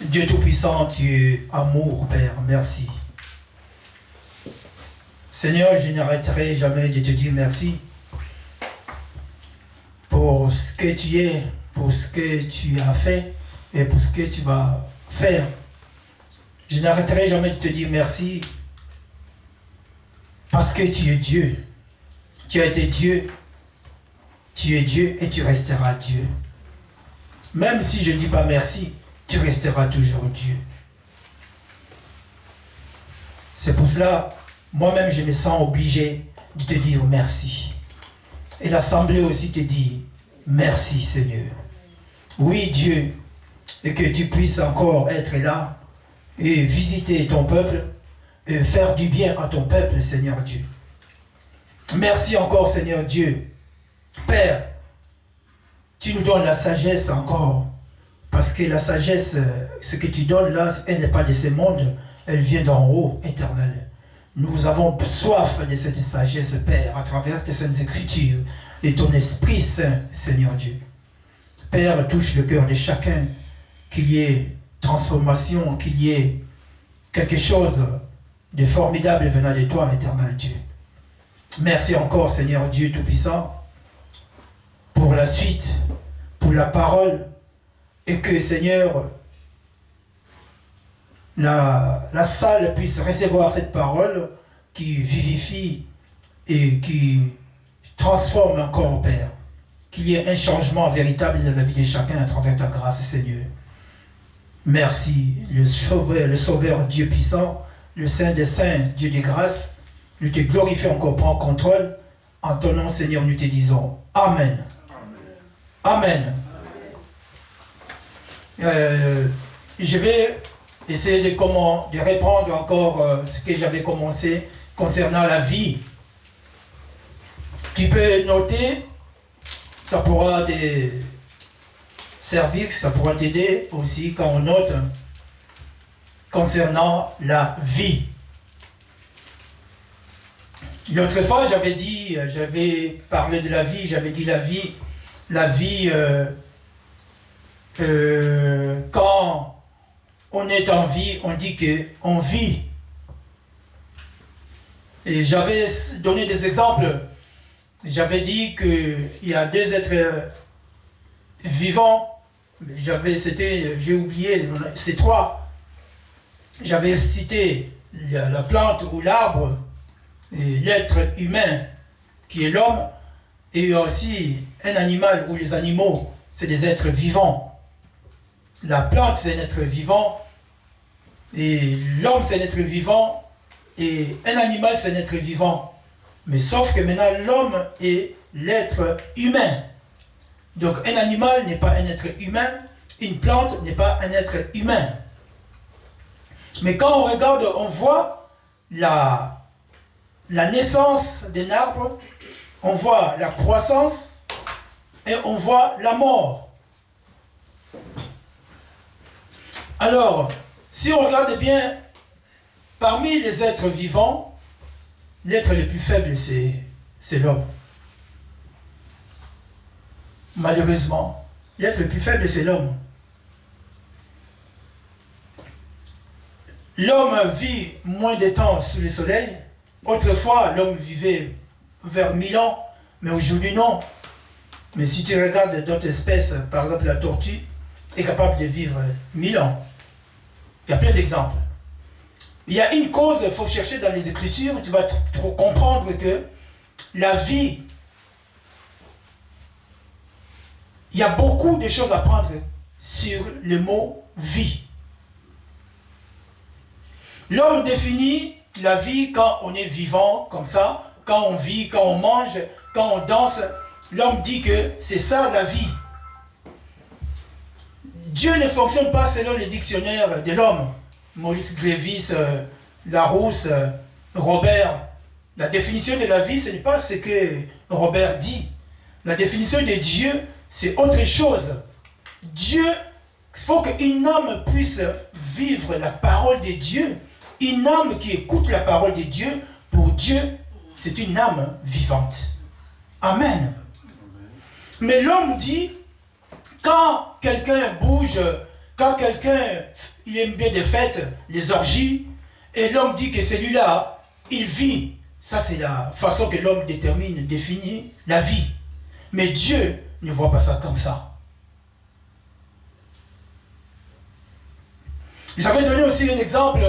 Dieu Tout-Puissant, tu es amour, Père, merci. Seigneur, je n'arrêterai jamais de te dire merci pour ce que tu es, pour ce que tu as fait et pour ce que tu vas faire. Je n'arrêterai jamais de te dire merci parce que tu es Dieu. Tu as été Dieu. Tu es Dieu et tu resteras Dieu. Même si je ne dis pas merci, tu resteras toujours Dieu. C'est pour cela, moi-même, je me sens obligé de te dire merci. Et l'Assemblée aussi te dit merci, Seigneur. Oui, Dieu, et que tu puisses encore être là et visiter ton peuple et faire du bien à ton peuple, Seigneur Dieu. Merci encore, Seigneur Dieu. Père, tu nous donnes la sagesse encore. Parce que la sagesse, ce que tu donnes là, elle n'est pas de ce monde, elle vient d'en haut, éternel. Nous avons soif de cette sagesse, Père, à travers tes saintes écritures et ton Esprit Saint, Seigneur Dieu. Père, touche le cœur de chacun, qu'il y ait transformation, qu'il y ait quelque chose de formidable venant de toi, éternel Dieu. Merci encore, Seigneur Dieu Tout-Puissant, pour la suite, pour la parole, et que, Seigneur, la salle puisse recevoir cette parole qui vivifie et qui transforme encore, Père. Qu'il y ait un changement véritable dans la vie de chacun à travers ta grâce, Seigneur. Merci, le Sauveur Dieu puissant, le Saint des Saints, Dieu de grâce. Nous te glorifions encore, prends contrôle. En ton nom, Seigneur, nous te disons Amen. Amen. Je vais essayer de reprendre encore ce que j'avais commencé concernant la vie. Tu peux noter, ça pourra te servir, ça pourra t'aider aussi quand on note concernant la vie. L'autre fois, j'avais parlé de la vie, j'avais dit la vie, quand on est en vie, on dit qu'on vit. Et j'avais donné des exemples. J'avais dit qu'il y a deux êtres vivants. J'ai oublié, c'est trois. J'avais cité la plante ou l'arbre, et l'être humain qui est l'homme, et aussi un animal ou les animaux, c'est des êtres vivants. La plante, c'est un être vivant, et l'homme, c'est un être vivant, et un animal, c'est un être vivant. Mais sauf que maintenant, l'homme est l'être humain. Donc, un animal n'est pas un être humain, une plante n'est pas un être humain. Mais quand on regarde, on voit la naissance d'un arbre, on voit la croissance, et on voit la mort. Alors, si on regarde bien, parmi les êtres vivants, l'être le plus faible, c'est l'homme. Malheureusement, l'être le plus faible, c'est l'homme. L'homme vit moins de temps sous le soleil. Autrefois, l'homme vivait vers 1000 ans, mais aujourd'hui, non. Mais si tu regardes d'autres espèces, par exemple la tortue, est capable de vivre 1000 ans. Il y a plein d'exemples. Il y a une cause, il faut chercher dans les Écritures, tu vas comprendre que la vie, il y a beaucoup de choses à prendre sur le mot vie. L'homme définit la vie quand on est vivant, comme ça, quand on vit, quand on mange, quand on danse. L'homme dit que c'est ça la vie. Dieu ne fonctionne pas selon les dictionnaires de l'homme. Maurice Grévis, Larousse, Robert. La définition de la vie, ce n'est pas ce que Robert dit. La définition de Dieu, c'est autre chose. Dieu, il faut qu'une âme puisse vivre la parole de Dieu. Une âme qui écoute la parole de Dieu, pour Dieu, c'est une âme vivante. Amen. Mais l'homme dit, quand quelqu'un bouge, quand quelqu'un il aime bien des fêtes, les orgies, et l'homme dit que celui-là, il vit. Ça, c'est la façon que l'homme définit la vie. Mais Dieu ne voit pas ça comme ça. J'avais donné aussi un exemple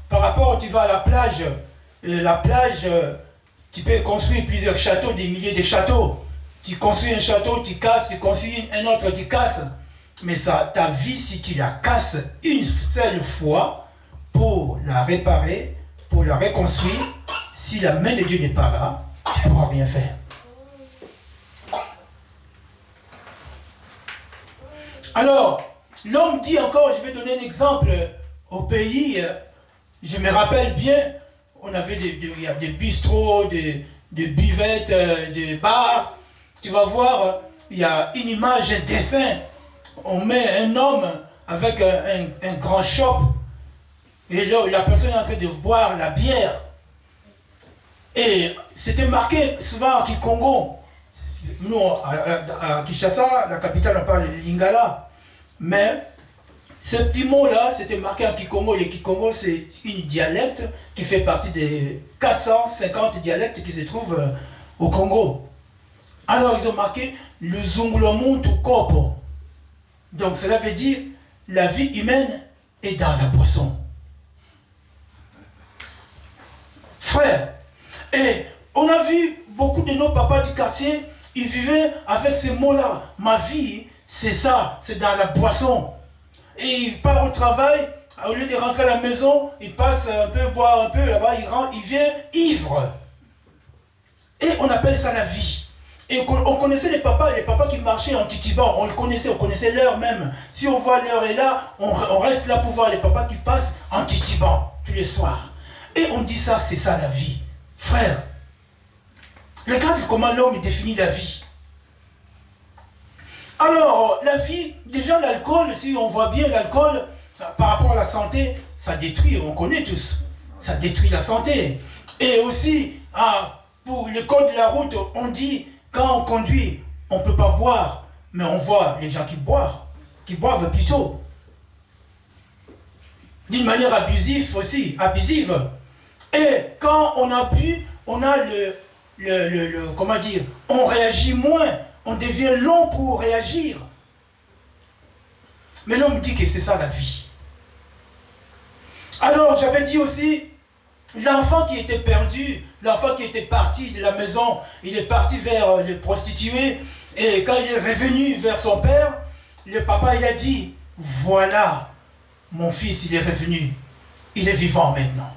par rapport, tu vas à la plage. La plage, tu peux construire plusieurs châteaux, des milliers de châteaux. Tu construis un château, tu casses, tu construis un autre, tu casses. Mais ça, ta vie, si tu la casses une seule fois pour la réparer, pour la reconstruire, si la main de Dieu n'est pas là, tu ne pourras rien faire. Alors, l'homme dit encore, je vais donner un exemple, au pays, je me rappelle bien, on avait des bistrots, des buvettes, des bars. Tu vas voir, il y a une image, un dessin. On met un homme avec un grand shop. Et là, la personne est en train de boire la bière. Et c'était marqué souvent à Kikongo. Nous, à Kinshasa, la capitale, on parle de Lingala. Mais ce petit mot-là, c'était marqué en Kikongo. Le Kikongo, c'est une dialecte qui fait partie des 450 dialectes qui se trouvent au Congo. Alors, ils ont marqué le Zungulamuntu Kopo. Donc, cela veut dire la vie humaine est dans la boisson. Frère, et on a vu beaucoup de nos papas du quartier, ils vivaient avec ces mots-là. Ma vie, c'est ça, c'est dans la boisson. Et il part au travail, au lieu de rentrer à la maison, il passe un peu, boire un peu, là-bas, il vient ivre. Et on appelle ça la vie. Et on connaissait les papas qui marchaient en titubant, on connaissait l'heure même. Si on voit l'heure est là, on reste là pour voir les papas qui passent en titubant tous les soirs. Et on dit ça, c'est ça la vie. Frère, regarde comment l'homme définit la vie. Alors, la vie, déjà l'alcool, si on voit bien l'alcool, par rapport à la santé, ça détruit, on connaît tous, ça détruit la santé. Et aussi, pour le code de la route, on dit, quand on conduit, on ne peut pas boire, mais on voit les gens qui boivent plutôt. D'une manière abusive aussi, abusive. Et quand on a bu, on a comment dire, on réagit moins, on devient long pour réagir. Mais l'homme dit que c'est ça la vie. Alors j'avais dit aussi, l'enfant qui était perdu, l'enfant qui était parti de la maison, il est parti vers les prostituées, et quand il est revenu vers son père, le papa il a dit, voilà, mon fils il est revenu, il est vivant maintenant.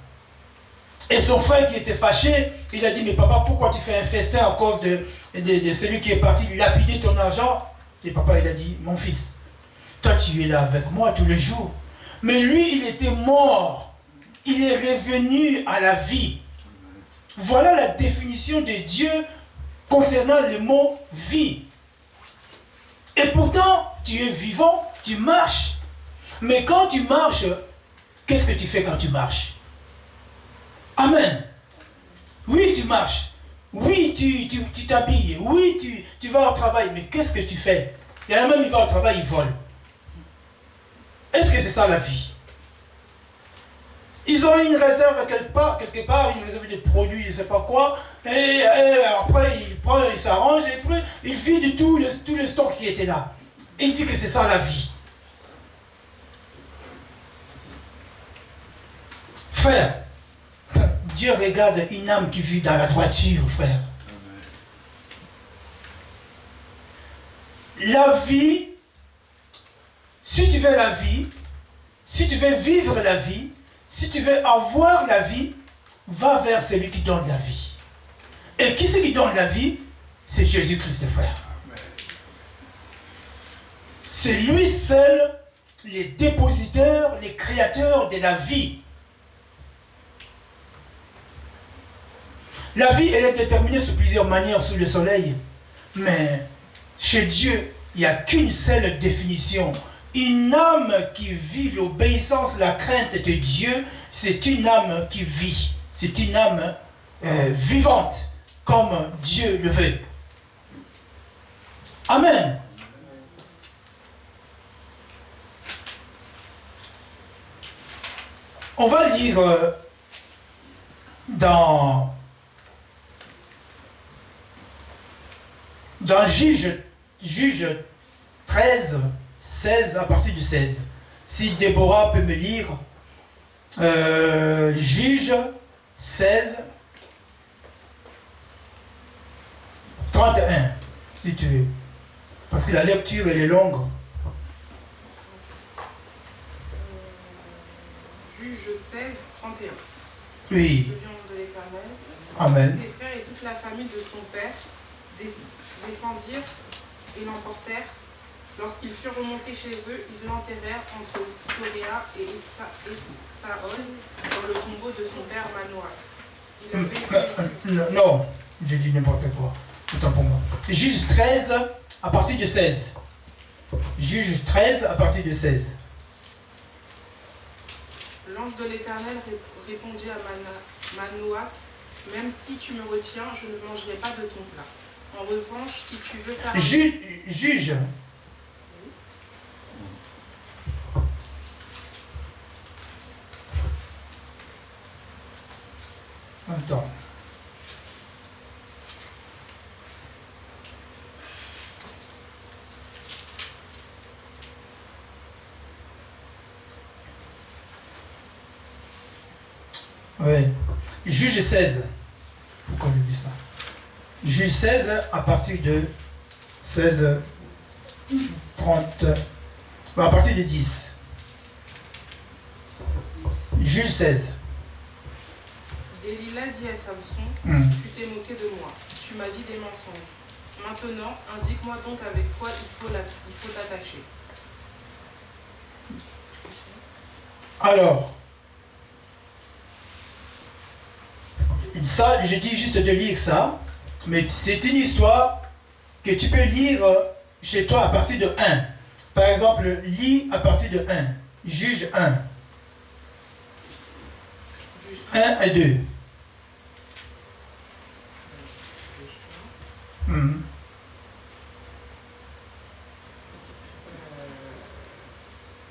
Et son frère qui était fâché, il a dit, mais papa, pourquoi tu fais un festin à cause de celui qui est parti lapider ton argent? Et papa, il a dit, mon fils, toi tu es là avec moi tous les jours. Mais lui, il était mort. Il est revenu à la vie. Voilà la définition de Dieu concernant le mot vie. Et pourtant, tu es vivant, tu marches. Mais quand tu marches, qu'est-ce que tu fais quand tu marches? Amen. Oui, tu marches. Oui, tu t'habilles. Oui, tu vas au travail. Mais qu'est-ce que tu fais? Il y en a même, il va au travail, il vole. Est-ce que c'est ça la vie? Ils ont une réserve quelque part, une réserve de produits, je ne sais pas quoi. Et après, il s'arrange et puis il vide tout le stock qui était là. Et il dit que c'est ça la vie. Frère, Dieu regarde une âme qui vit dans la droiture, frère. La vie, si tu veux la vie, si tu veux vivre la vie, si tu veux avoir la vie, va vers celui qui donne la vie. Et qui c'est qui donne la vie? C'est Jésus-Christ, frère. C'est lui seul, les dépositaires, les créateurs de la vie. La vie, elle est déterminée sous plusieurs manières sous le soleil. Mais chez Dieu, il n'y a qu'une seule définition. Une âme qui vit l'obéissance, la crainte de Dieu, c'est une âme qui vit. C'est une âme vivante, comme Dieu le veut. Amen. On va lire dans Juge 13, 16, à partir du 16. Si Déborah peut me lire, Juge 16, 31, si tu veux. Parce que la lecture, elle est longue. Juge 16, 31. Oui. Le nom de l'Éternel. Amen. Ses frères et toute la famille de son père descendirent et l'emportèrent. Lorsqu'ils furent remontés chez eux, ils l'enterrèrent entre Soréa et Saol dans le tombeau de son père Manoah. Non, j'ai dit n'importe quoi. Autant pour moi. Juge 13 à partir de 16. Juge 13 à partir de 16. L'ange de l'Éternel répondit à Manoah, même si tu me retiens, je ne mangerai pas de ton plat. En revanche, si tu veux faire... Juge. Attends. Oui. Juge 16. Pourquoi j'ai dit ça? Juge 16 à partir de 16, 30, à partir de 10. Juge 16. Delilah dit à Samson, tu t'es moqué de moi, tu m'as dit des mensonges. Maintenant, indique-moi donc avec quoi il faut t'attacher. Alors, ça, je dis juste de lire ça, mais c'est une histoire que tu peux lire chez toi à partir de 1. Par exemple, lis à partir de 1. Juge 1. 1 et 2.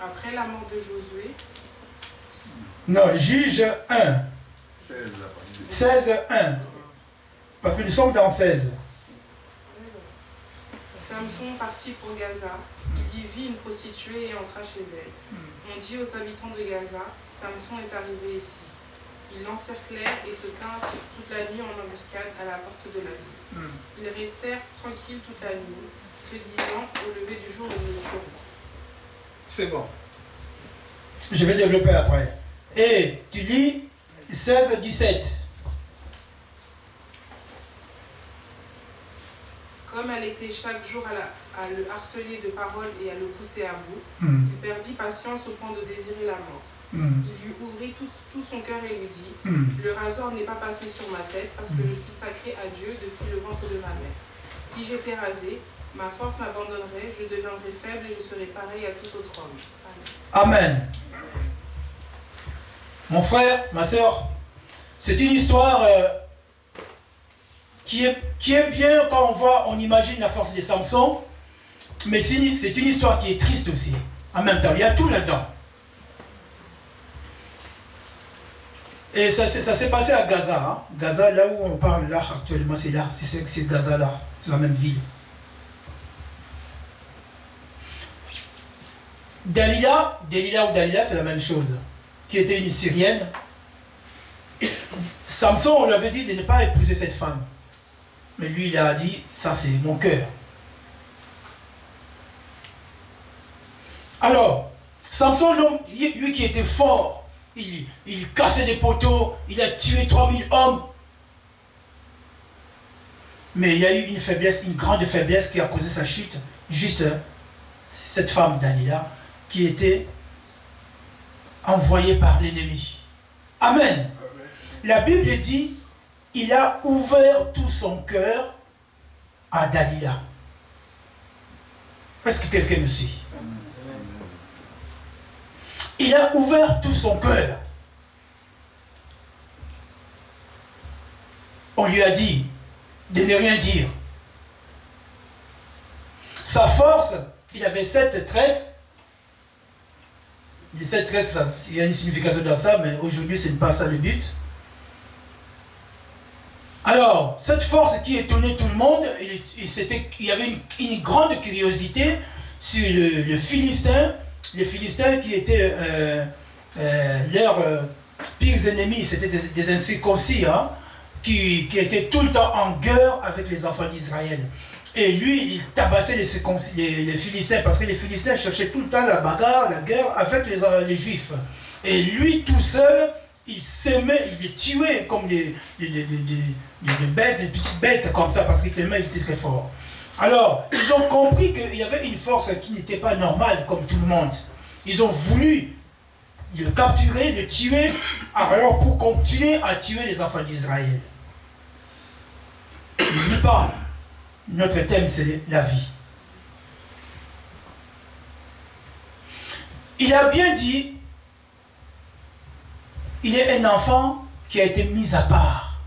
Après la mort de Josué. Non, juge 1. 16, 1. Parce que nous sommes dans 16. Samson partit pour Gaza. Il y vit une prostituée et entra chez elle. On dit aux habitants de Gaza, Samson est arrivé ici. Ils l'encerclèrent et se tinrent toute la nuit en embuscade à la porte de la ville. Ils restèrent tranquilles toute la nuit, se disant au lever du jour nous le tuerons. C'est bon. Je vais développer après. Et tu lis 16, 17. Comme elle était chaque jour à le harceler de paroles et à le pousser à bout, il perdit patience au point de désirer la mort. Il lui ouvrit tout son cœur et lui dit, le rasoir n'est pas passé sur ma tête parce que je suis sacré à Dieu depuis le ventre de ma mère. Si j'étais rasé, ma force m'abandonnerait, je deviendrais faible et je serais pareil à tout autre homme. Amen. Mon frère, ma soeur, c'est une histoire qui est bien quand on imagine la force de Samson, mais c'est une histoire qui est triste aussi. En même temps, il y a tout là-dedans. Et ça s'est passé à Gaza. Hein. Gaza, là où on parle là actuellement, c'est là. C'est Gaza là. C'est la même ville. Dalila, c'est la même chose. Qui était une Syrienne. Samson, on lui avait dit de ne pas épouser cette femme. Mais lui, il a dit, ça c'est mon cœur. Alors, Samson, lui qui était fort, il cassait des poteaux, il a tué 3000 hommes. Mais il y a eu une faiblesse, une grande faiblesse qui a causé sa chute. Juste cette femme, Dalila, qui était envoyée par l'ennemi. Amen. La Bible dit, il a ouvert tout son cœur à Dalila. Est-ce que quelqu'un me suit? Il a ouvert tout son cœur. On lui a dit de ne rien dire. Sa force, il avait 7 tresses. Le 7-13, il y a une signification dans ça, mais aujourd'hui, ce n'est pas ça le but. Alors, cette force qui étonnait tout le monde, il y avait une grande curiosité sur le Philistin. Les Philistins qui étaient leurs pires ennemis, c'était des incirconcis, hein, qui étaient tout le temps en guerre avec les enfants d'Israël. Et lui, il tabassait les Philistins, parce que les Philistins cherchaient tout le temps la bagarre, la guerre avec les Juifs. Et lui, tout seul, il s'aimait, il les tuait comme des bêtes, des petites bêtes comme ça, parce qu'il était très fort. Alors, ils ont compris qu'il y avait une force qui n'était pas normale, comme tout le monde. Ils ont voulu le capturer, le tuer, alors pour continuer à tuer les enfants d'Israël. N'oublie pas, notre thème c'est la vie. Il a bien dit, il est un enfant qui a été mis à part.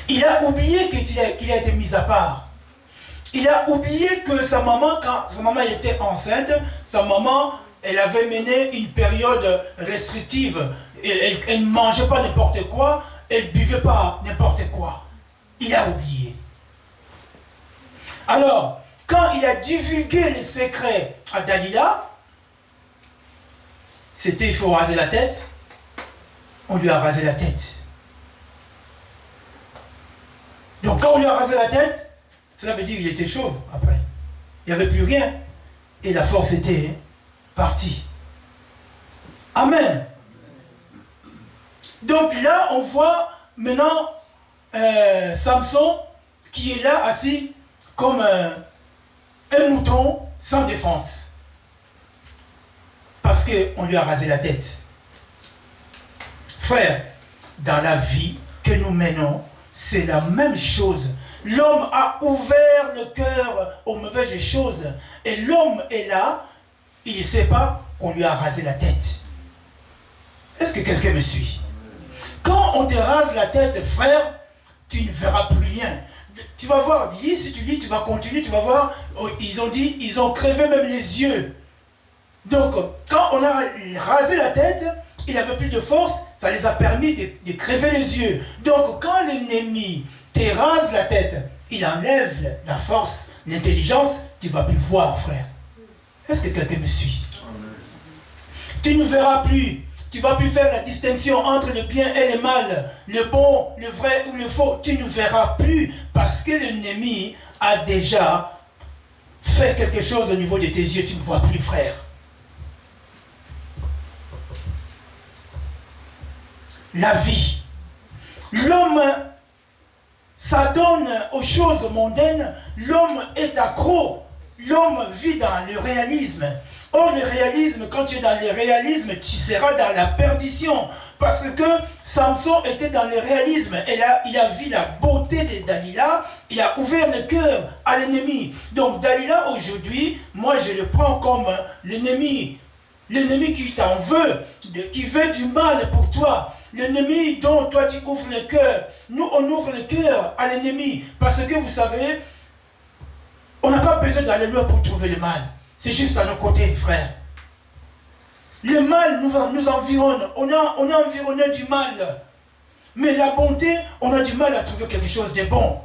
Il a oublié qu'il a été mis à part. Il a oublié que sa maman, quand sa maman était enceinte, sa maman, elle avait mené une période restrictive. Elle ne mangeait pas n'importe quoi, elle ne buvait pas n'importe quoi. Il a oublié. Alors, quand il a divulgué les secrets à Dalila, c'était il faut raser la tête, on lui a rasé la tête. Donc quand on lui a rasé la tête, cela veut dire qu'il était chauve après. Il n'y avait plus rien. Et la force était partie. Amen. Donc là, on voit maintenant Samson qui est là assis comme un mouton sans défense. Parce qu'on lui a rasé la tête. Frère, dans la vie que nous menons, c'est la même chose. L'homme a ouvert le cœur aux mauvaises choses. Et l'homme est là, il ne sait pas qu'on lui a rasé la tête. Est-ce que quelqu'un me suit? Quand on te rase la tête, frère, tu ne verras plus rien. Tu vas voir, si tu lis, tu vas continuer, tu vas voir, ils ont dit, ils ont crevé même les yeux. Donc, quand on a rasé la tête, il n'avait plus de force, ça les a permis de crever les yeux. Donc, quand l'ennemi te rase la tête, il enlève la force, l'intelligence, tu ne vas plus voir, frère. Est-ce que quelqu'un me suit? Tu ne verras plus. Tu ne vas plus faire la distinction entre le bien et le mal, le bon, le vrai ou le faux. Tu ne verras plus parce que l'ennemi a déjà fait quelque chose au niveau de tes yeux. Tu ne vois plus, frère. La vie. L'homme s'adonne aux choses mondaines. L'homme est accro. L'homme vit dans le réalisme. Or, le réalisme, quand tu es dans le réalisme, tu seras dans la perdition. Parce que Samson était dans le réalisme. Et là, il a vu la beauté de Dalila. Il a ouvert le cœur à l'ennemi. Donc, Dalila, aujourd'hui, moi, je le prends comme l'ennemi. L'ennemi qui t'en veut, qui veut du mal pour toi. L'ennemi dont toi, tu ouvres le cœur. Nous, on ouvre le cœur à l'ennemi. Parce que, vous savez, on n'a pas besoin d'aller loin pour trouver le mal. C'est juste à nos côtés, frère. Le mal nous environne. On est environné du mal. Mais la bonté, on a du mal à trouver quelque chose de bon.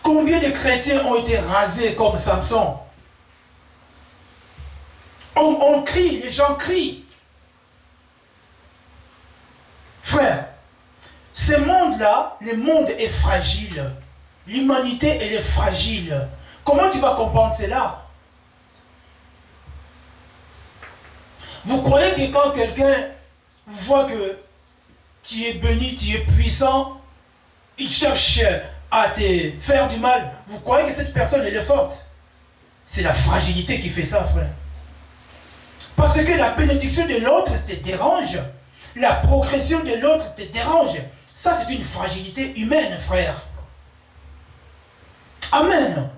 Combien de chrétiens ont été rasés comme Samson? On crie, les gens crient. Frère, ce monde-là, le monde est fragile. L'humanité, elle est fragile. Comment tu vas comprendre cela? Vous croyez que quand quelqu'un voit que tu es béni, tu es puissant, il cherche à te faire du mal, vous croyez que cette personne elle est forte? C'est la fragilité qui fait ça, frère. Parce que la bénédiction de l'autre te dérange. La progression de l'autre te dérange. Ça, c'est une fragilité humaine, frère. Amen.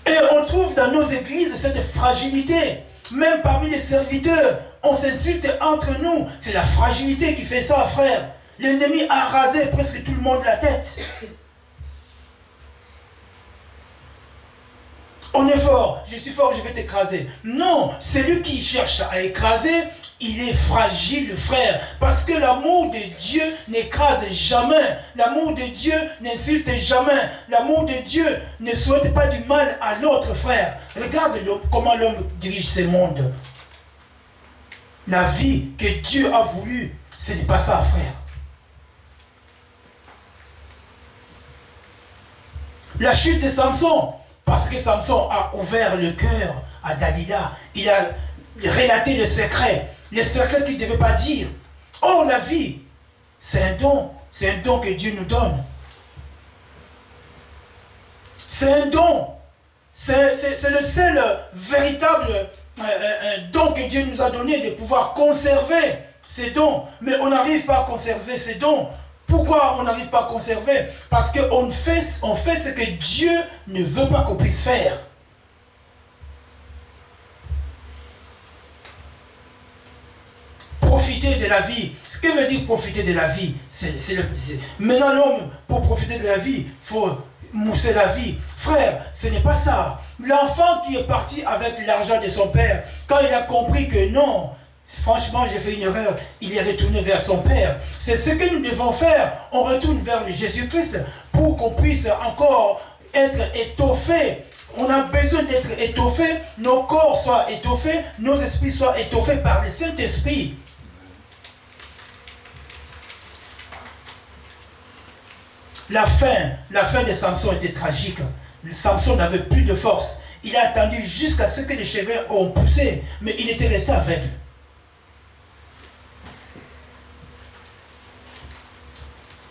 Et on trouve dans nos églises cette fragilité. Même parmi les serviteurs, on s'insulte entre nous. C'est la fragilité qui fait ça, frère. L'ennemi a rasé presque tout le monde la tête. On est fort, je suis fort, je vais t'écraser. Non, celui qui cherche à écraser, il est fragile, frère. Parce que l'amour de Dieu n'écrase jamais. L'amour de Dieu n'insulte jamais. L'amour de Dieu ne souhaite pas du mal à l'autre, frère. Regarde comment l'homme dirige ce monde. La vie que Dieu a voulu, ce n'est pas ça, frère. La chute de Samson, parce que Samson a ouvert le cœur à Dalila. Il a relaté le secret qu'il ne devait pas dire. Or, la vie, c'est un don. C'est un don que Dieu nous donne. C'est un don. C'est le seul véritable don que Dieu nous a donné, de pouvoir conserver ces dons. Mais on n'arrive pas à conserver ces dons. Pourquoi on n'arrive pas à conserver? Parce qu'on fait ce que Dieu ne veut pas qu'on puisse faire. Profiter de la vie. Ce que veut dire profiter de la vie? Maintenant, l'homme, pour profiter de la vie, il faut mousser la vie. Frère, ce n'est pas ça. L'enfant qui est parti avec l'argent de son père, quand il a compris que non, franchement, j'ai fait une erreur, il est retourné vers son père. C'est ce que nous devons faire. On retourne vers Jésus-Christ pour qu'on puisse encore être étoffés. On a besoin d'être étoffés. Nos corps soient étoffés, nos esprits soient étoffés par le Saint-Esprit. La fin de Samson était tragique. Samson n'avait plus de force. Il a attendu jusqu'à ce que les cheveux ont poussé, mais il était resté aveugle.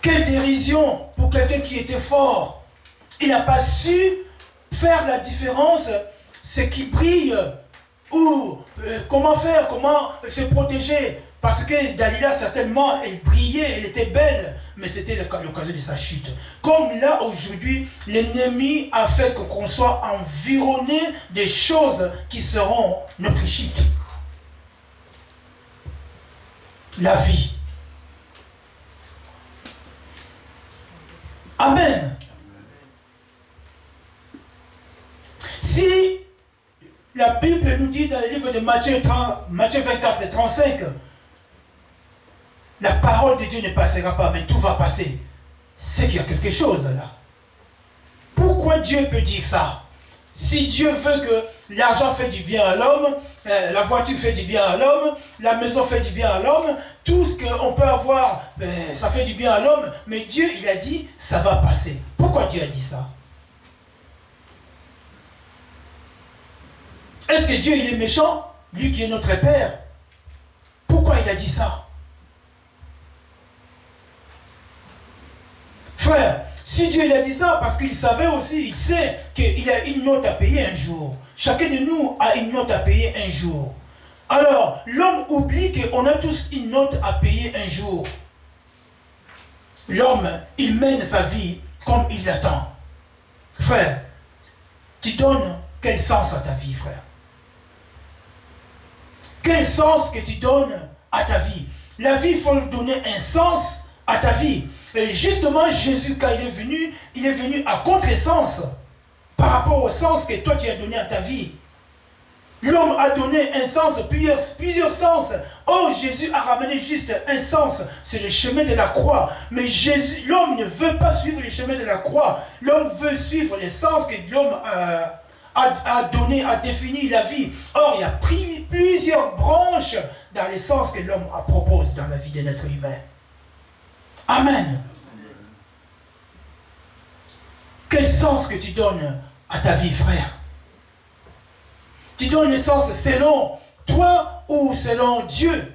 Quelle dérision pour quelqu'un qui était fort. Il n'a pas su faire la différence, ce qui brille, ou comment faire, comment se protéger. Parce que Dalila, certainement, elle brillait, elle était belle, mais c'était l'occasion de sa chute. Comme là, aujourd'hui, l'ennemi a fait qu'on soit environné des choses qui seront notre chute. La vie. Amen. Si la Bible nous dit dans le livre de Matthieu 24 et 35, la parole de Dieu ne passera pas, mais tout va passer, c'est qu'il y a quelque chose là. Pourquoi Dieu peut dire ça? Si Dieu veut que l'argent fait du bien à l'homme, la voiture fait du bien à l'homme, la maison fait du bien à l'homme, tout ce qu'on peut avoir, ça fait du bien à l'homme, mais Dieu, il a dit, ça va passer. Pourquoi Dieu a dit ça? Est-ce que Dieu, il est méchant? Lui qui est notre Père. Pourquoi il a dit ça? Frère, si Dieu il a dit ça, parce qu'il savait aussi, il sait qu'il a une note à payer un jour. Chacun de nous a une note à payer un jour. Alors, l'homme oublie qu'on a tous une note à payer un jour. L'homme, il mène sa vie comme il l'attend. Frère, tu donnes quel sens à ta vie, frère? Quel sens que tu donnes à ta vie? La vie, il faut lui donner un sens à ta vie. Et justement, Jésus, quand il est venu à contresens par rapport au sens que toi tu as donné à ta vie. L'homme a donné un sens, plusieurs sens. Oh, Jésus a ramené juste un sens, c'est le chemin de la croix. Mais l'homme ne veut pas suivre le chemin de la croix. L'homme veut suivre le sens que l'homme a donné, a défini la vie. Or, il y a pris plusieurs branches dans les sens que l'homme propose dans la vie de l'être humain. Amen. Quel sens que tu donnes à ta vie, frère? Tu donnes le sens selon toi ou selon Dieu?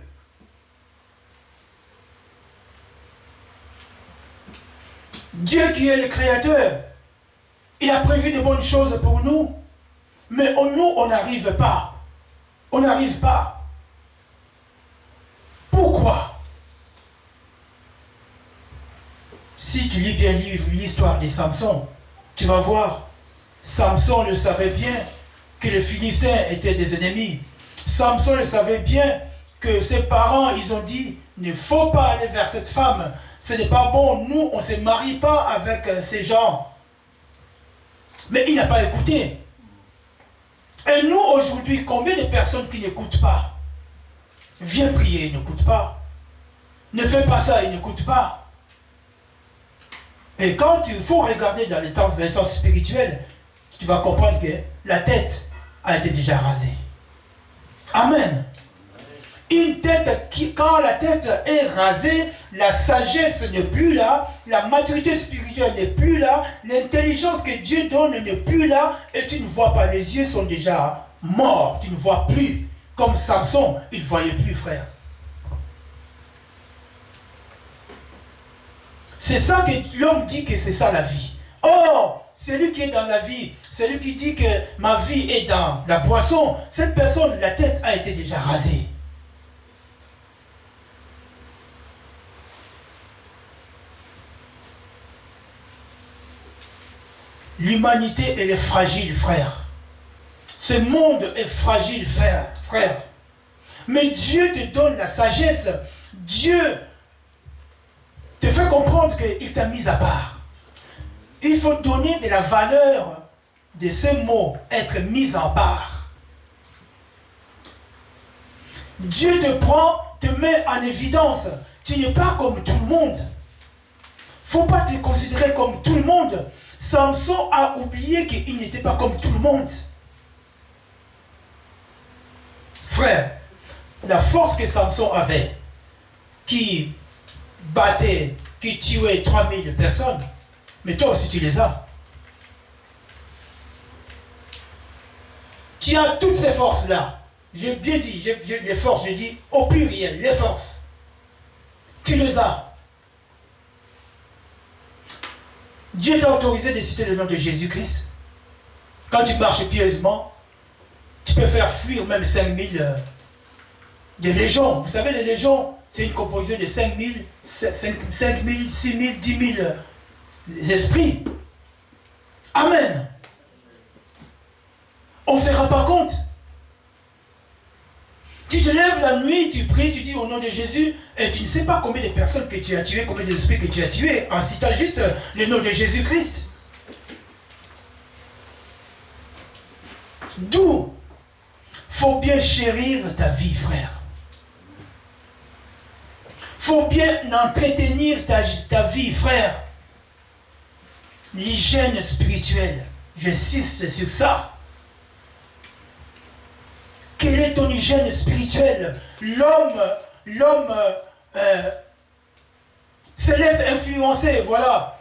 Dieu qui est le Créateur, il a prévu de bonnes choses pour nous, mais nous, on n'arrive pas. On n'arrive pas. Pourquoi? Si tu lis bien l'histoire de Samson, tu vas voir, Samson le savait bien que les Philistins étaient des ennemis. Samson le savait bien que ses parents, ils ont dit, il ne faut pas aller vers cette femme. Ce n'est pas bon, nous, on ne se marie pas avec ces gens. Mais il n'a pas écouté. Et nous, aujourd'hui, combien de personnes qui n'écoutent pas? Viens prier, ils n'écoutent pas. Ne fais pas ça, ils n'écoutent pas. Et quand il faut regarder dans les sens spirituels, tu vas comprendre que la tête a été déjà rasée. Amen. Une tête, quand la tête est rasée, la sagesse n'est plus là, la maturité spirituelle n'est plus là, l'intelligence que Dieu donne n'est plus là, et tu ne vois pas, les yeux sont déjà morts, tu ne vois plus. Comme Samson, il ne voyait plus, frère. C'est ça que l'homme dit que c'est ça la vie. Or, celui qui est dans la vie, celui qui dit que ma vie est dans la boisson, cette personne, la tête a été déjà rasée. L'humanité, elle est fragile, frère. Ce monde est fragile, frère. Mais Dieu te donne la sagesse. Dieu te fait comprendre qu'il t'a mis à part. Il faut donner de la valeur de ce mot, être mis en part. Dieu te prend, te met en évidence. Tu n'es pas comme tout le monde. Il ne faut pas te considérer comme tout le monde. Samson a oublié qu'il n'était pas comme tout le monde. Frère, la force que Samson avait, qui battait, qui tuait 3000 personnes, mais toi aussi tu les as. Tu as toutes ces forces-là. J'ai bien dit, les forces, j'ai dit au pluriel, les forces. Tu les as. Dieu t'a autorisé de citer le nom de Jésus-Christ. Quand tu marches pieusement, tu peux faire fuir même 5000 des légions. Vous savez, les légions, c'est une composition de 5000, 6000, 6000, 10 000 esprits. Amen. On ne se rend pas compte. Tu te lèves la nuit, tu pries, tu dis au nom de Jésus, et tu ne sais pas combien de personnes que tu as tuées, combien d'esprits que tu as tués, en citant juste le nom de Jésus-Christ. D'où faut bien chérir ta vie, frère. Faut bien entretenir ta vie, frère. L'hygiène spirituelle, j'insiste sur ça. Quelle est ton hygiène spirituelle? L'homme se laisse influencer, voilà.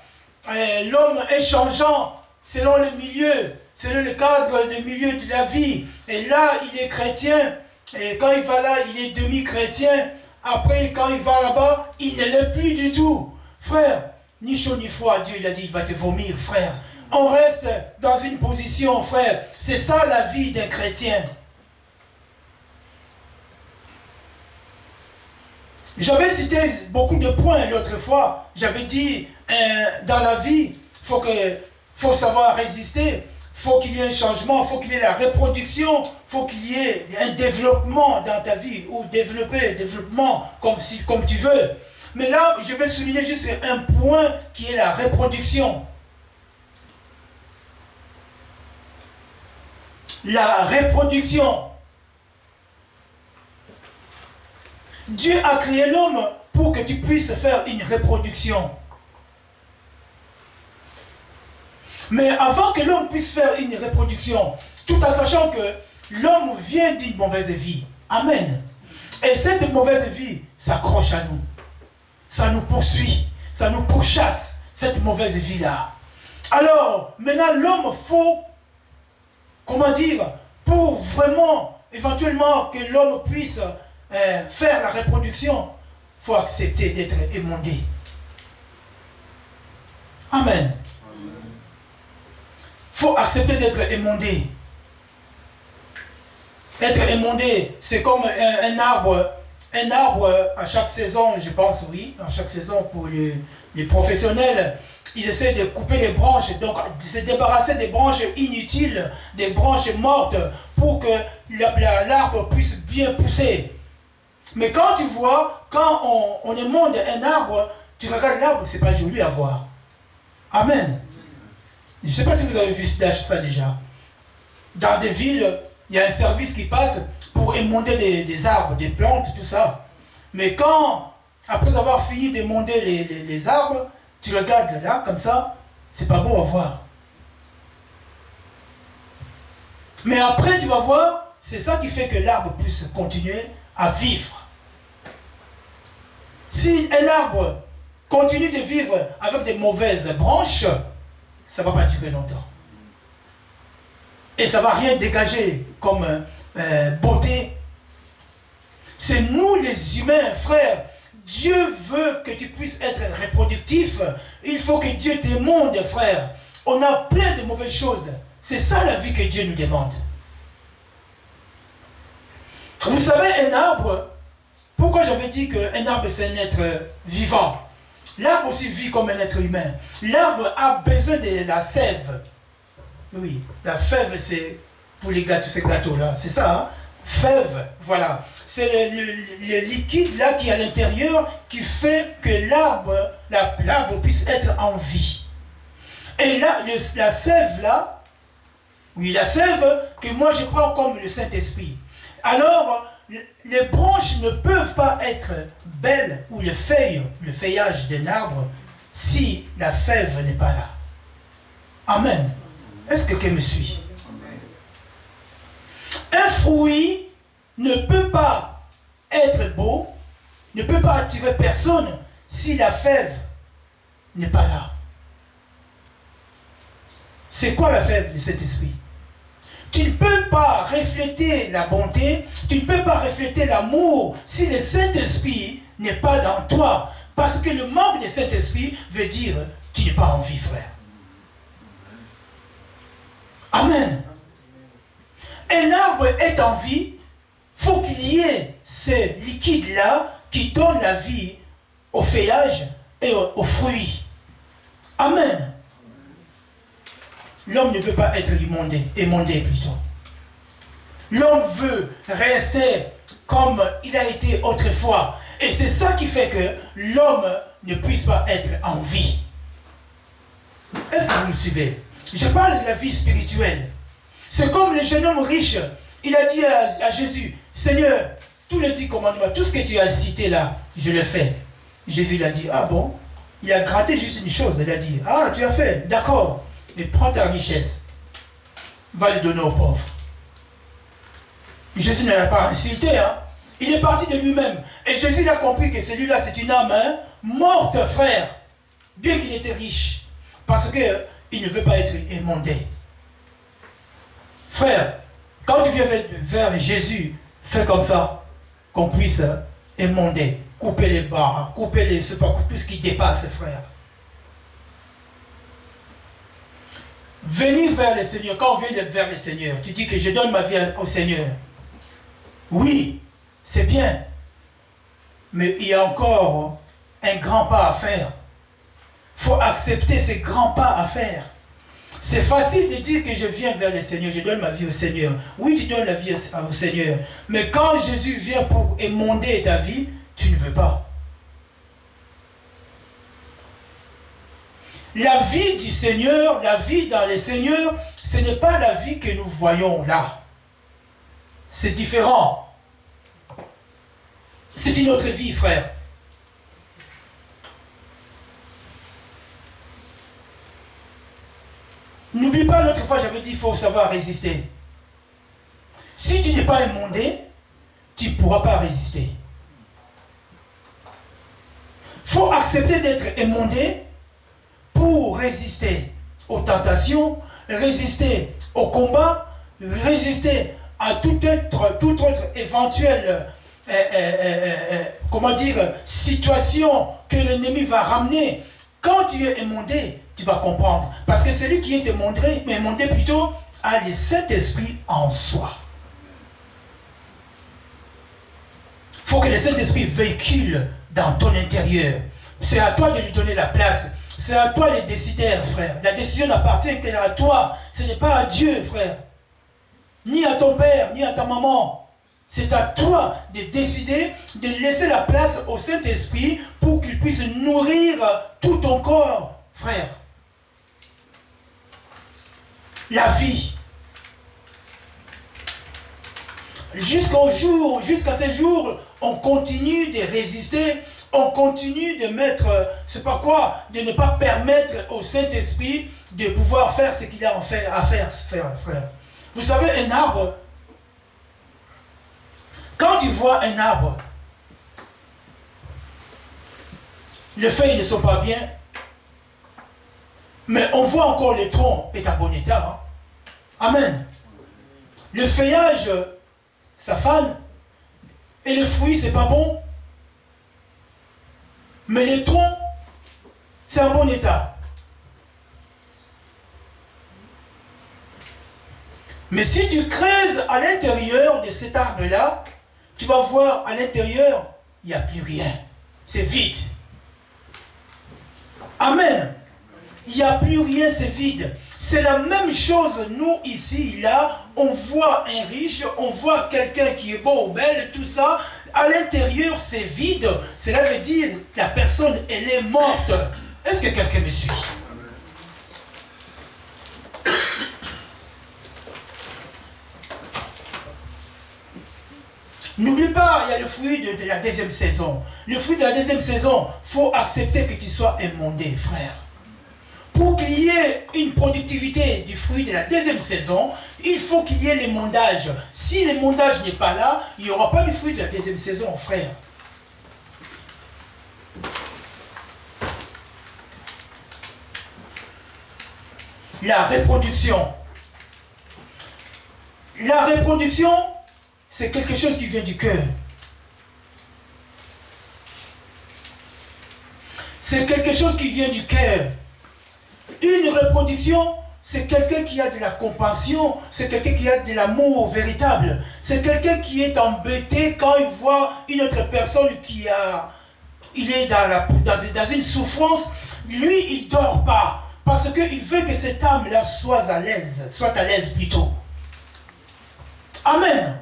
L'homme est changeant selon le milieu, selon le cadre du milieu de la vie. Et là, il est chrétien. Et quand il va là, il est demi-chrétien. Après, quand il va là-bas, il ne l'est plus du tout. Frère, ni chaud ni froid, Dieu il a dit, il va te vomir, frère. On reste dans une position, frère. C'est ça la vie d'un chrétien. J'avais cité beaucoup de points l'autre fois. J'avais dit, dans la vie, faut savoir résister. Faut qu'il y ait un changement, faut qu'il y ait la reproduction, faut qu'il y ait un développement dans ta vie, ou développement comme tu veux. Mais là, je vais souligner juste un point qui est la reproduction. La reproduction. Dieu a créé l'homme pour que tu puisses faire une reproduction. Mais avant que l'homme puisse faire une reproduction, tout en sachant que l'homme vient d'une mauvaise vie. Amen. Et cette mauvaise vie s'accroche à nous. Ça nous poursuit. Ça nous pourchasse, cette mauvaise vie-là. Alors, maintenant, l'homme faut, pour vraiment, éventuellement, que l'homme puisse faire la reproduction, il faut accepter d'être émondé. Amen. Il faut accepter d'être émondé. Être émondé, c'est comme un arbre. Un arbre, à chaque saison, je pense, oui, à chaque saison, pour les professionnels, ils essaient de couper les branches, donc de se débarrasser des branches inutiles, des branches mortes, pour que l'arbre puisse bien pousser. Mais quand tu vois, quand on émonde un arbre, tu regardes l'arbre, c'est pas joli à voir. Amen. Je ne sais pas si vous avez vu ça déjà. Dans des villes, il y a un service qui passe pour émonder des arbres, des plantes, tout ça. Mais quand, après avoir fini d'émonder les arbres, tu regardes là, comme ça, c'est pas beau à voir. Mais après, tu vas voir, c'est ça qui fait que l'arbre puisse continuer à vivre. Si un arbre continue de vivre avec des mauvaises branches, ça ne va pas durer longtemps. Et ça ne va rien dégager comme beauté. C'est nous les humains, frères. Dieu veut que tu puisses être reproductif. Il faut que Dieu t'émonde, frère. On a plein de mauvaises choses. C'est ça la vie que Dieu nous demande. Vous savez, un arbre, pourquoi j'avais dit qu'un arbre c'est un être vivant? L'arbre aussi vit comme un être humain. L'arbre a besoin de la sève. Oui, la fève c'est pour les gâteaux, ces gâteaux-là, c'est ça, hein? Fève, voilà. C'est le liquide là qui est à l'intérieur qui fait que l'arbre puisse être en vie. Et là, la sève là, oui, la sève que moi je prends comme le Saint-Esprit. Alors, les branches ne peuvent pas être belles ou les feuilles, le feuillage d'un arbre si la fève n'est pas là. Amen. Est-ce que quelqu'un me suit? Un fruit ne peut pas être beau, ne peut pas attirer personne si la fève n'est pas là. C'est quoi la fève de cet esprit? Tu ne peux pas refléter la bonté, tu ne peux pas refléter l'amour si le Saint-Esprit n'est pas dans toi. Parce que le manque de Saint-Esprit veut dire tu n'es pas en vie, frère. Amen. Un arbre est en vie, il faut qu'il y ait ce liquide-là qui donne la vie au feuillage et aux fruits. Amen. L'homme ne veut pas être émondé plutôt. L'homme veut rester comme il a été autrefois. Et c'est ça qui fait que l'homme ne puisse pas être en vie. Est-ce que vous me suivez? Je parle de la vie spirituelle. C'est comme le jeune homme riche. Il a dit à Jésus, Seigneur, tous les 10 commandements, tout ce que tu as cité là, je le fais. Jésus lui a dit, ah bon? Il a gratté juste une chose. Il a dit, ah, tu as fait, d'accord. Mais prends ta richesse, va le donner aux pauvres. Jésus ne l'a pas insulté, hein? Il est parti de lui-même. Et Jésus a compris que celui-là, c'est une âme morte, frère. Bien qu'il était riche. Parce qu'il ne veut pas être émondé. Frère, quand tu viens vers Jésus, fais comme ça, qu'on puisse émonder, couper les barres, couper tout ce qui dépasse, frère. Venir vers le Seigneur, quand on vient vers le Seigneur, tu dis que je donne ma vie au Seigneur. Oui, c'est bien. Mais il y a encore un grand pas à faire. Il faut accepter ces grands pas à faire. C'est facile de dire que je viens vers le Seigneur, je donne ma vie au Seigneur. Oui, tu donnes la vie au Seigneur. Mais quand Jésus vient pour émonder ta vie, tu ne veux pas. La vie du Seigneur, la vie dans le Seigneur, ce n'est pas la vie que nous voyons là. C'est différent. C'est une autre vie, frère. N'oublie pas, l'autre fois, j'avais dit qu'il faut savoir résister. Si tu n'es pas émondé, tu ne pourras pas résister. Il faut accepter d'être émondé pour résister aux tentations, résister au combat, résister à toute autre éventuelle situation que l'ennemi va ramener. Quand tu es émondé, tu vas comprendre. Parce que celui qui est émondé plutôt, a le Saint-Esprit en soi. Il faut que le Saint-Esprit véhicule dans ton intérieur. C'est à toi de lui donner la place. C'est à toi les décideurs, frère. La décision n'appartient qu'à toi. Ce n'est pas à Dieu, frère. Ni à ton père, ni à ta maman. C'est à toi de décider de laisser la place au Saint-Esprit pour qu'il puisse nourrir tout ton corps, frère. La vie. jusqu'à ce jour, on continue de résister, on continue de mettre, c'est pas quoi, de ne pas permettre au Saint-Esprit de pouvoir faire ce qu'il a à faire, frère. Vous savez, un arbre, quand tu vois un arbre, les feuilles ne sont pas bien, mais on voit encore le tronc est en bon état. Hein? Amen. Le feuillage, ça fane, et le fruit, c'est pas bon. Mais le tronc, c'est en bon état. Mais si tu creuses à l'intérieur de cet arbre-là, tu vas voir à l'intérieur, il n'y a plus rien. C'est vide. Amen. Il n'y a plus rien, c'est vide. C'est la même chose, nous, ici, là, on voit un riche, on voit quelqu'un qui est beau, belle, tout ça. À l'intérieur, c'est vide. Cela veut dire que la personne, elle est morte. Est-ce que quelqu'un me suit? N'oublie pas, il y a le fruit de la deuxième saison. Le fruit de la deuxième saison, il faut accepter que tu sois émondé, frère. Pour qu'il y ait une productivité du fruit de la deuxième saison, il faut qu'il y ait l'émondage. Si l'émondage n'est pas là, il n'y aura pas de fruit de la deuxième saison, frère. La reproduction. La reproduction, c'est quelque chose qui vient du cœur. C'est quelque chose qui vient du cœur. Une reproduction, c'est quelqu'un qui a de la compassion, c'est quelqu'un qui a de l'amour véritable. C'est quelqu'un qui est embêté quand il voit une autre personne il est dans une souffrance. Lui, il ne dort pas parce qu'il veut que cette âme-là soit à l'aise plutôt. Amen.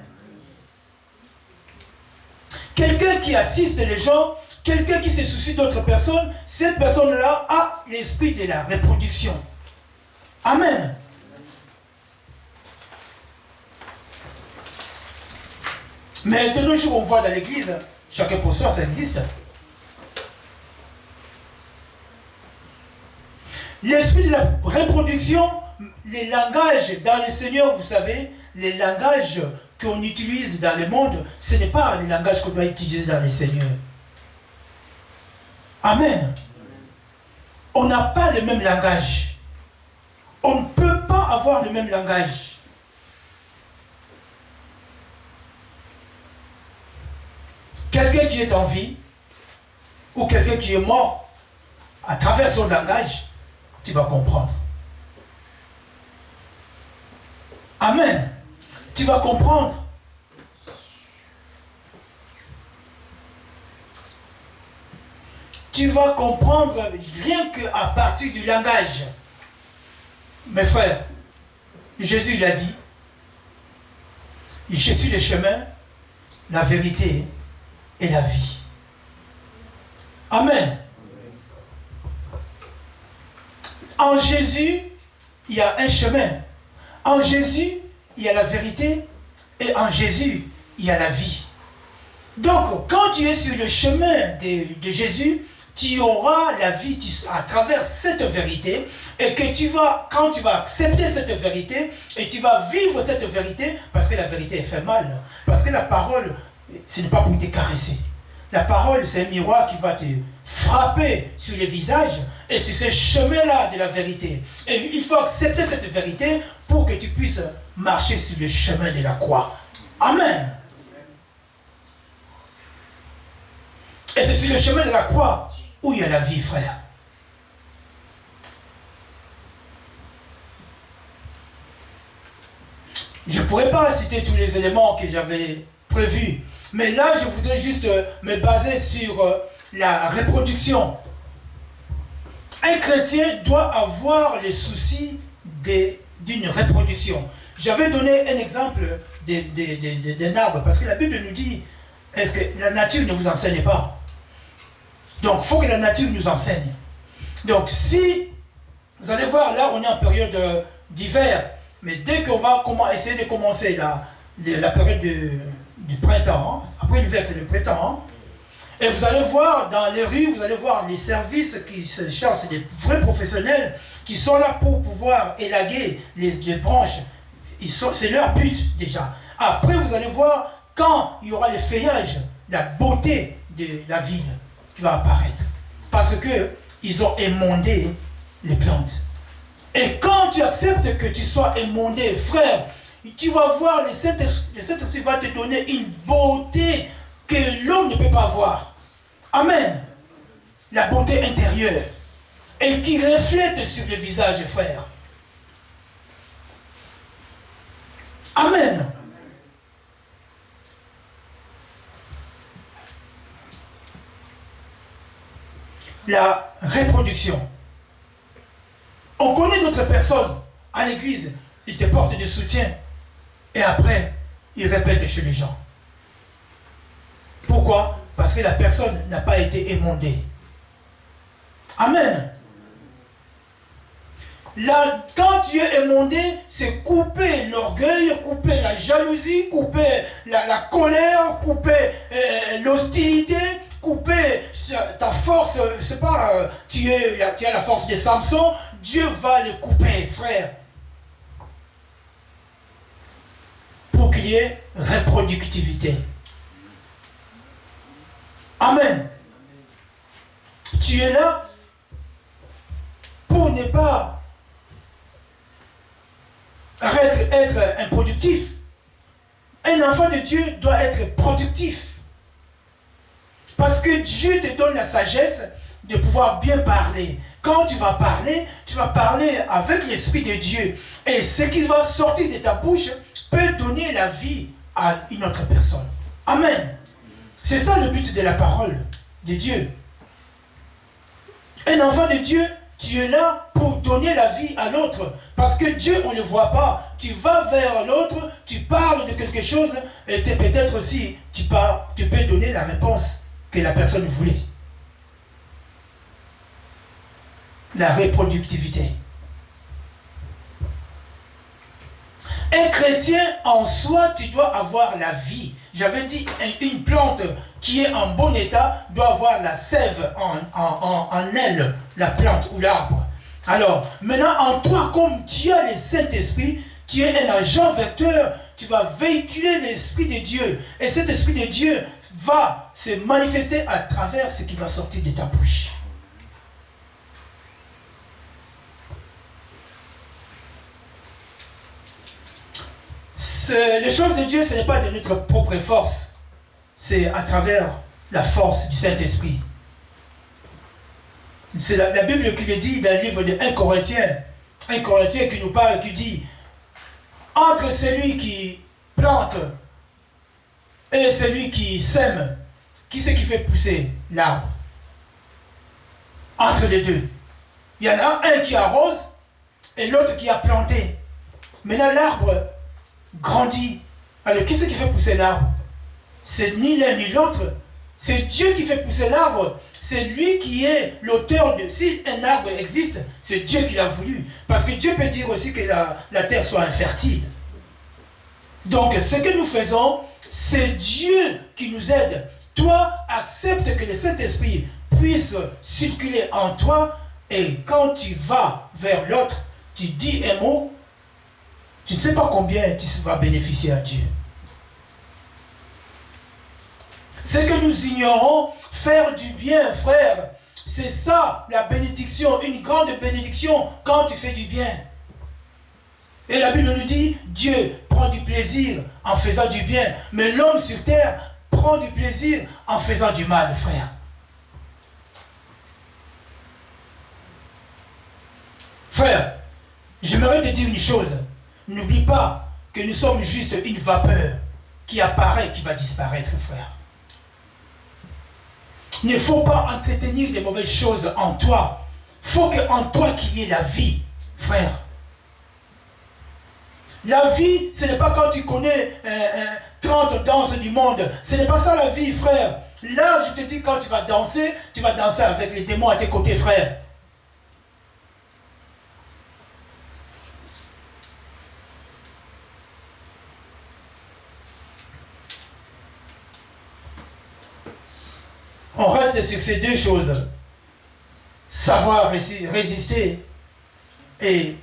Quelqu'un qui assiste les gens, quelqu'un qui se soucie d'autres personnes, cette personne-là a l'esprit de la reproduction. Amen. Mais de nos jours, on voit dans l'église, chacun pour soi, ça existe. L'esprit de la reproduction, les langages dans le Seigneur, vous savez, les langages qu'on utilise dans le monde, ce n'est pas les langages qu'on doit utiliser dans le Seigneur. Amen. On n'a pas le même langage. On ne peut pas avoir le même langage. Quelqu'un qui est en vie, ou quelqu'un qui est mort, à travers son langage, tu vas comprendre. Amen. Tu vas comprendre. Tu vas comprendre rien qu'à partir du langage. Mes frères, Jésus l'a dit. Je suis le chemin, la vérité et la vie. Amen. En Jésus, il y a un chemin. En Jésus, il y a la vérité. Et en Jésus, il y a la vie. Donc, quand tu es sur le chemin de Jésus, tu auras la vie à travers cette vérité. Et que quand tu vas accepter cette vérité, et tu vas vivre cette vérité, parce que la vérité elle fait mal. Parce que la parole, ce n'est pas pour te caresser. La parole, c'est un miroir qui va te frapper sur le visage et sur ce chemin-là de la vérité. Et il faut accepter cette vérité pour que tu puisses marcher sur le chemin de la croix. Amen. Et c'est sur le chemin de la croix où il y a la vie, frère. Je ne pourrais pas citer tous les éléments que j'avais prévus. Mais là, je voudrais juste me baser sur la reproduction. Un chrétien doit avoir les soucis d'une reproduction. J'avais donné un exemple d'un arbre, parce que la Bible nous dit, est-ce que la nature ne vous enseigne pas? Donc, il faut que la nature nous enseigne. Donc, si, vous allez voir, là, on est en période d'hiver, mais dès qu'on va essayer de commencer la période du printemps. Après l'hiver, c'est le printemps. Et vous allez voir dans les rues, vous allez voir les services qui se chargent, c'est des vrais professionnels qui sont là pour pouvoir élaguer les branches. C'est leur but déjà. Après, vous allez voir quand il y aura le feuillage, la beauté de la ville qui va apparaître. Parce qu'ils ont émondé les plantes. Et quand tu acceptes que tu sois émondé, frère, tu vas voir, le Saint-Esprit va te donner une beauté que l'homme ne peut pas voir. Amen. La beauté intérieure. Et qui reflète sur le visage, frère. Amen. La reproduction. On connaît d'autres personnes à l'église, ils te portent du soutien et après, ils répètent chez les gens. Pourquoi? Parce que la personne n'a pas été émondée. Amen. Là, quand tu es émondé, c'est couper l'orgueil, couper la jalousie, couper la colère, couper l'hostilité, couper ta force. C'est pas, tu as la force de Samson, Dieu va le couper, frère. Pour qu'il y ait reproductivité. Amen. Tu es là pour ne pas être improductif. Un enfant de Dieu doit être productif. Parce que Dieu te donne la sagesse de pouvoir bien parler. Quand tu vas parler avec l'Esprit de Dieu. Et ce qui va sortir de ta bouche peut donner la vie à une autre personne. Amen. C'est ça le but de la parole de Dieu. Un enfant de Dieu, tu es là pour donner la vie à l'autre. Parce que Dieu, on ne le voit pas. Tu vas vers l'autre, tu parles de quelque chose, et peut-être aussi, tu peux donner la réponse que la personne voulait. La reproductivité. Un chrétien, en soi, tu dois avoir la vie. J'avais dit, une plante qui est en bon état doit avoir la sève en elle, la plante ou l'arbre. Alors, maintenant, en toi, comme tu as le Saint-Esprit, tu es un agent vecteur, tu vas véhiculer l'Esprit de Dieu. Et cet Esprit de Dieu va se manifester à travers ce qui va sortir de ta bouche. Les choses de Dieu, ce n'est pas de notre propre force. C'est à travers la force du Saint-Esprit. C'est la Bible qui le dit dans le livre de 1 Corinthiens. 1 Corinthiens qui nous parle, qui dit entre celui qui plante et celui qui sème, qui c'est qui fait pousser l'arbre? Entre les deux. Il y en a un qui arrose et l'autre qui a planté. Maintenant l'arbre grandit. Alors qui c'est qui fait pousser l'arbre? C'est ni l'un ni l'autre. C'est Dieu qui fait pousser l'arbre. C'est lui qui est l'auteur de... Si un arbre existe, c'est Dieu qui l'a voulu. Parce que Dieu peut dire aussi que la terre soit infertile. Donc ce que nous faisons, c'est Dieu qui nous aide. Toi, accepte que le Saint-Esprit puisse circuler en toi. Et quand tu vas vers l'autre, tu dis un mot, tu ne sais pas combien tu vas bénéficier à Dieu. C'est que nous ignorons faire du bien, frère. C'est ça la bénédiction, une grande bénédiction quand tu fais du bien. Et la Bible nous dit, Dieu prend du plaisir en faisant du bien. Mais l'homme sur terre prend du plaisir en faisant du mal, frère. Frère, j'aimerais te dire une chose. N'oublie pas que nous sommes juste une vapeur qui apparaît, qui va disparaître, frère. Il ne faut pas entretenir des mauvaises choses en toi. Il faut qu'en toi qu'il y ait la vie, frère. La vie, ce n'est pas quand tu connais 30 danses du monde. Ce n'est pas ça la vie, frère. Là, je te dis, quand tu vas danser avec les démons à tes côtés, frère. On reste sur ces deux choses. Savoir résister et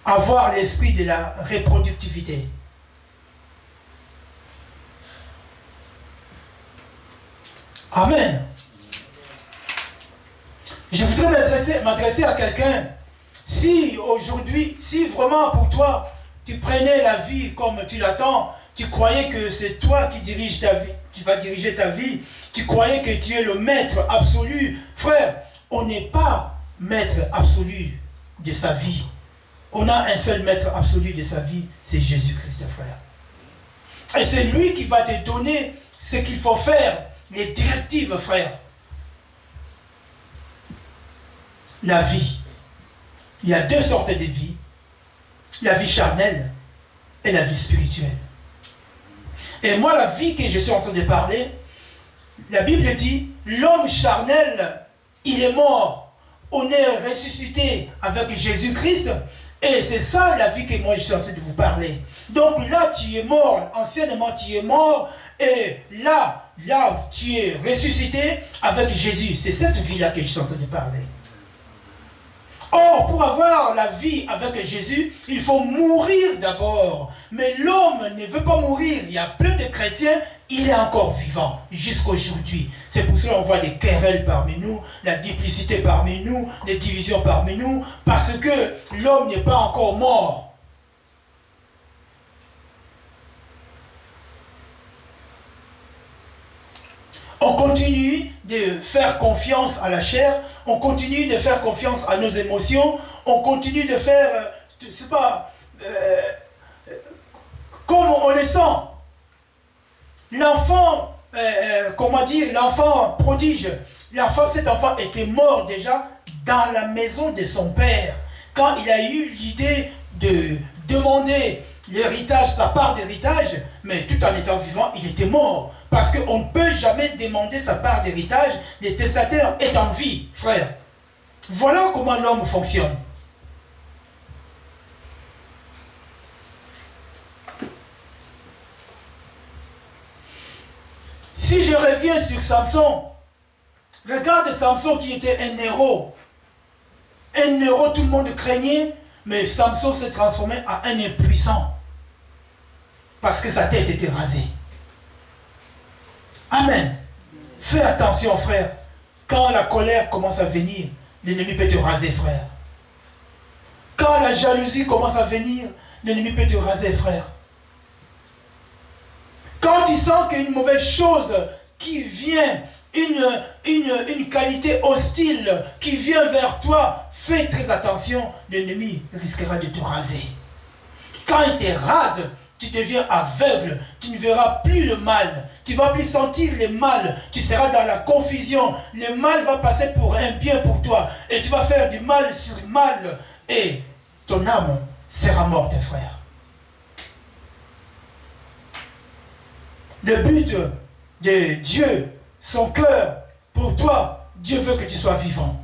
avoir l'esprit de la reproductivité. Amen. Je voudrais m'adresser à quelqu'un. Si aujourd'hui, si vraiment pour toi, tu prenais la vie comme tu l'attends, tu croyais que c'est toi qui dirige ta vie, tu vas diriger ta vie, tu croyais que tu es le maître absolu, frère, on n'est pas maître absolu de sa vie. On a un seul maître absolu de sa vie, c'est Jésus-Christ, frère. Et c'est lui qui va te donner ce qu'il faut faire, les directives, frère. La vie. Il y a deux sortes de vie. La vie charnelle et la vie spirituelle. Et moi, la vie que je suis en train de parler, la Bible dit, l'homme charnel, il est mort. On est ressuscité avec Jésus-Christ. Et c'est ça la vie que moi je suis en train de vous parler. Donc là, tu es mort. Anciennement, tu es mort. Et là, tu es ressuscité avec Jésus. C'est cette vie-là que je suis en train de parler. Or, pour avoir la vie avec Jésus, il faut mourir d'abord. Mais l'homme ne veut pas mourir. Il y a plein de chrétiens, il est encore vivant jusqu'à aujourd'hui. C'est pour cela qu'on voit des querelles parmi nous, la duplicité parmi nous, des divisions parmi nous, parce que l'homme n'est pas encore mort. On continue de faire confiance à la chair, on continue de faire confiance à nos émotions, on continue de faire, je ne sais pas, comme on le sent. L'enfant, comment dire, l'enfant prodige, cet enfant était mort déjà dans la maison de son père. Quand il a eu l'idée de demander l'héritage, sa part d'héritage, mais tout en étant vivant, il était mort. Parce qu'on ne peut jamais demander sa part d'héritage, le testateur est en vie, frère. Voilà comment l'homme fonctionne. Si je reviens sur Samson, regarde Samson qui était un héros. Un héros, tout le monde craignait, mais Samson s'est transformé en un impuissant. Parce que sa tête était rasée. Amen. Fais attention, frère. Quand la colère commence à venir, l'ennemi peut te raser, frère. Quand la jalousie commence à venir, l'ennemi peut te raser, frère. Quand tu sens qu'il y a une mauvaise chose qui vient, une qualité hostile qui vient vers toi, fais très attention, l'ennemi risquera de te raser. Quand il te rase, tu deviens aveugle, tu ne verras plus le mal, tu ne vas plus sentir le mal, tu seras dans la confusion, le mal va passer pour un bien pour toi, et tu vas faire du mal sur mal, et ton âme sera morte, frère. Le but de Dieu, son cœur, pour toi, Dieu veut que tu sois vivant.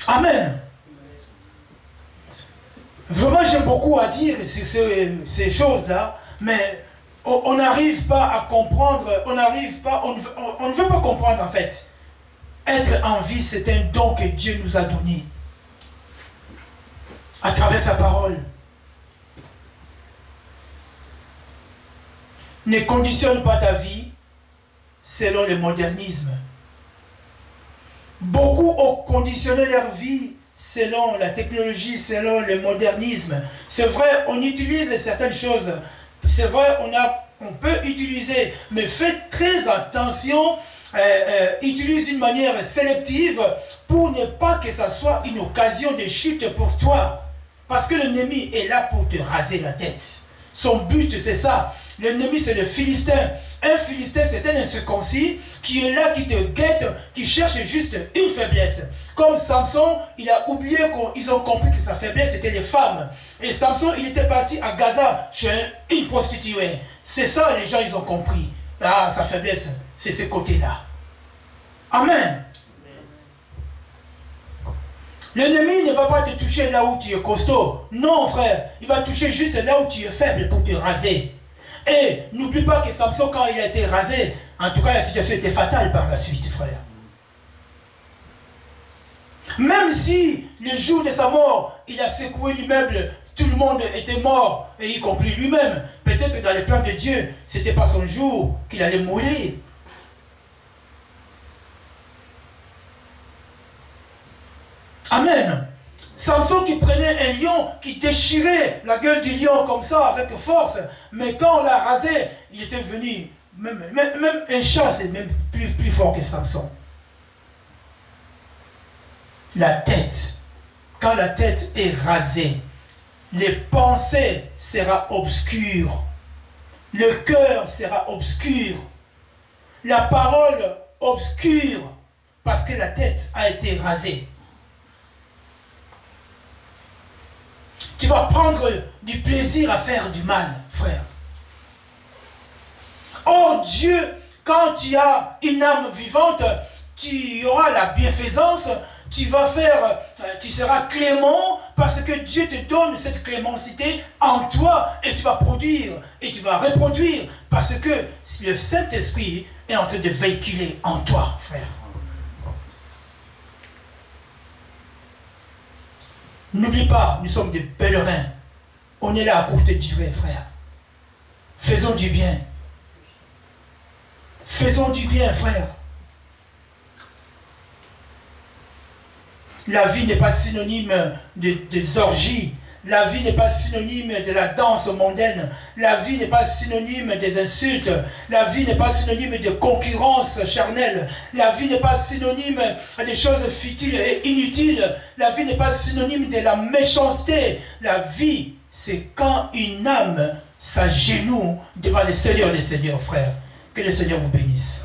Amen. Vraiment, j'ai beaucoup à dire sur ces choses-là, mais on n'arrive pas à comprendre, on ne veut pas comprendre en fait. Être en vie, c'est un don que Dieu nous a donné à travers sa parole. Ne conditionne pas ta vie selon le modernisme. Beaucoup ont conditionné leur vie selon la technologie, selon le modernisme. C'est vrai, on utilise certaines choses. C'est vrai, on peut utiliser, mais faites très attention, utilise d'une manière sélective pour ne pas que ça soit une occasion de chute pour toi. Parce que l'ennemi est là pour te raser la tête. Son but, c'est ça. L'ennemi, c'est le Philistin. Un Philistin, c'est un incirconcis qui est là, qui te guette, qui cherche juste une faiblesse. Comme Samson, il a oublié qu'ils ont compris que sa faiblesse, c'était les femmes. Et Samson, il était parti à Gaza chez une prostituée. C'est ça, les gens, ils ont compris. Ah, sa faiblesse, c'est ce côté-là. Amen. L'ennemi ne va pas te toucher là où tu es costaud. Non, frère. Il va toucher juste là où tu es faible pour te raser. Et n'oublie pas que Samson, quand il a été rasé, en tout cas, la situation était fatale par la suite, frère. Même si le jour de sa mort, il a secoué l'immeuble, tout le monde était mort, et y compris lui-même. Peut-être dans les plans de Dieu, ce n'était pas son jour qu'il allait mourir. Amen. Samson qui prenait un lion, qui déchirait la gueule du lion comme ça, avec force, mais quand on l'a rasé, il était venu, même un chat, c'est même plus fort que Samson. La tête, quand la tête est rasée, les pensées seront obscures, le cœur sera obscur, la parole obscure, parce que la tête a été rasée. Tu vas prendre du plaisir à faire du mal, frère. Or, Dieu, quand tu as une âme vivante, tu auras la bienfaisance, tu seras clément, parce que Dieu te donne cette clémencité en toi, et tu vas produire, et tu vas reproduire, parce que le Saint-Esprit est en train de véhiculer en toi, frère. N'oublie pas, nous sommes des pèlerins. On est là à courte durée, frère. Faisons du bien. Faisons du bien, frère. La vie n'est pas synonyme des orgies. La vie n'est pas synonyme de la danse mondaine. La vie n'est pas synonyme des insultes. La vie n'est pas synonyme de concurrence charnelle. La vie n'est pas synonyme des choses futiles et inutiles. La vie n'est pas synonyme de la méchanceté. La vie, c'est quand une âme s'agenouille devant le Seigneur des Seigneurs, frère. Que le Seigneur vous bénisse.